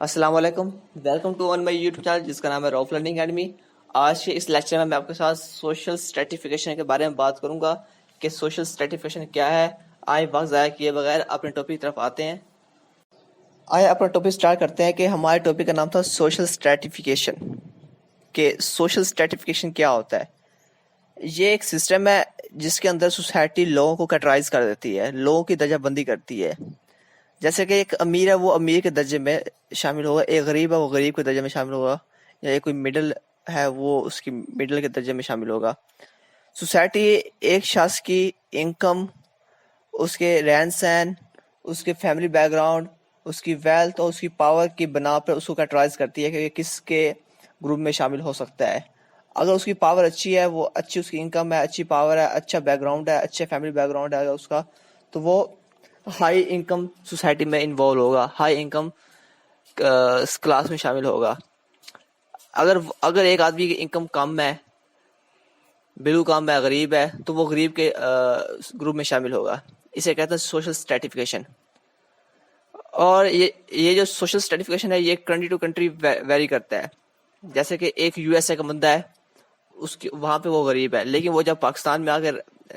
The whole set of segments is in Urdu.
السلام علیکم، welcome to one my YouTube channel جس کا نام ہے روف لرننگ اکیڈمی۔ آج کے اس لیکچر میں آپ کے ساتھ سوشل اسٹریٹیفیکیشن کے بارے میں بات کروں گا کہ سوشل اسٹریٹیفیکیشن کیا ہے۔ آئے وقت ضائع کیے بغیر اپنے ٹاپک کی طرف آتے ہیں۔ آئے اپنا ٹاپک سٹارٹ کرتے ہیں کہ ہمارے ٹاپک کا نام تھا سوشل اسٹریٹیفیکیشن، کہ سوشل اسٹریٹیفیکیشن کیا ہوتا ہے۔ یہ ایک سسٹم ہے جس کے اندر سوسائٹی لوگوں کو کیٹرائز کر دیتی ہے، لوگوں کی درجہ بندی کرتی ہے۔ جیسے کہ ایک امیر ہے وہ امیر کے درجے میں شامل ہوگا، ایک غریب ہے وہ غریب کے درجے میں شامل ہوگا، یا ایک کوئی مڈل ہے وہ اس کی مڈل کے درجے میں شامل ہوگا۔ سوسائٹی ایک شخص کی انکم، اس کے رہن سہن، اس کے فیملی بیک گراؤنڈ، اس کی ویلتھ اور اس کی پاور کی بنا پر اس کو کیٹرائز کرتی ہے کہ یہ کس کے گروپ میں شامل ہو سکتا ہے۔ اگر اس کی پاور اچھی ہے، وہ اچھی اس کی انکم ہے، اچھی پاور ہے، اچھا بیک گراؤنڈ ہے، اچھے فیملی بیک گراؤنڈ ہے اس کا، تو وہ ہائی انکم سوسائٹی میں انوالو ہوگا، ہائی انکم کلاس میں شامل ہوگا۔ اگر ایک آدمی کی انکم کم ہے، بلو کم ہے، غریب ہے، تو وہ غریب کے گروپ میں شامل ہوگا۔ اسے کہتے ہیں سوشل اسٹریٹیفیکیشن۔ اور یہ جو سوشل اسٹریٹیفیکیشن ہے یہ کنٹری ٹو کنٹری ویری کرتا ہے۔ جیسے کہ ایک یو ایس اے کا بندہ ہے، وہاں پہ وہ غریب ہے، لیکن وہ جب پاکستان میں آ کے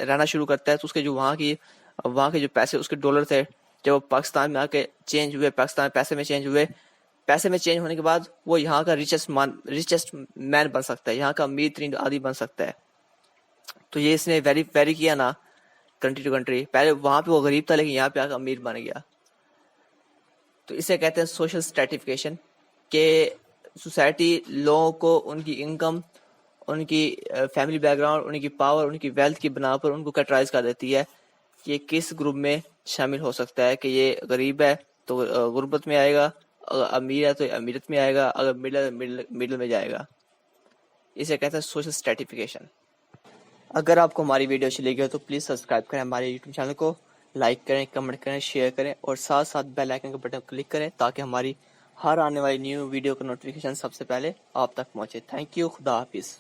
رہنا شروع کرتا ہے تو اس کے جو وہاں کے جو پیسے اس کے ڈالر تھے، جب وہ پاکستان میں آ کے چینج ہوئے، پاکستان پیسے میں چینج ہوئے، پیسے میں چینج ہونے کے بعد وہ یہاں کا ریچسٹ مین بن سکتا ہے، یہاں کا امیر ترین آدمی بن سکتا ہے۔ تو یہ اس نے ویری کیا نا کنٹری ٹو کنٹری۔ پہلے وہاں پہ وہ غریب تھا لیکن یہاں پہ آ کے امیر بن گیا۔ تو اسے کہتے ہیں سوشل اسٹریٹیفیکیشن، کہ سوسائٹی لوگوں کو ان کی انکم، ان کی فیملی بیک گراؤنڈ، ان کی پاور، ان کی ویلتھ کی بنا پر ان کو کیٹرائز کر دیتی ہے کہ یہ کس گروپ میں شامل ہو سکتا ہے، کہ یہ غریب ہے تو غربت میں آئے گا، اگر امیر ہے تو امیرت میں آئے گا، اگر مڈل میں جائے گا۔ اسے کہتے ہیں سوشل اسٹریٹیفیکیشن۔ اگر آپ کو ہماری ویڈیو اچھی لگی ہو تو پلیز سبسکرائب کریں ہمارے یوٹیوب چینل کو، لائک کریں، کمنٹ کریں، شیئر کریں، اور ساتھ ساتھ بیل آئکن کے بٹن کلک کریں تاکہ ہماری ہر آنے والی نیو ویڈیو کا نوٹیفیکیشن سب سے پہلے آپ تک پہنچے۔ تھینک یو، خدا حافظ۔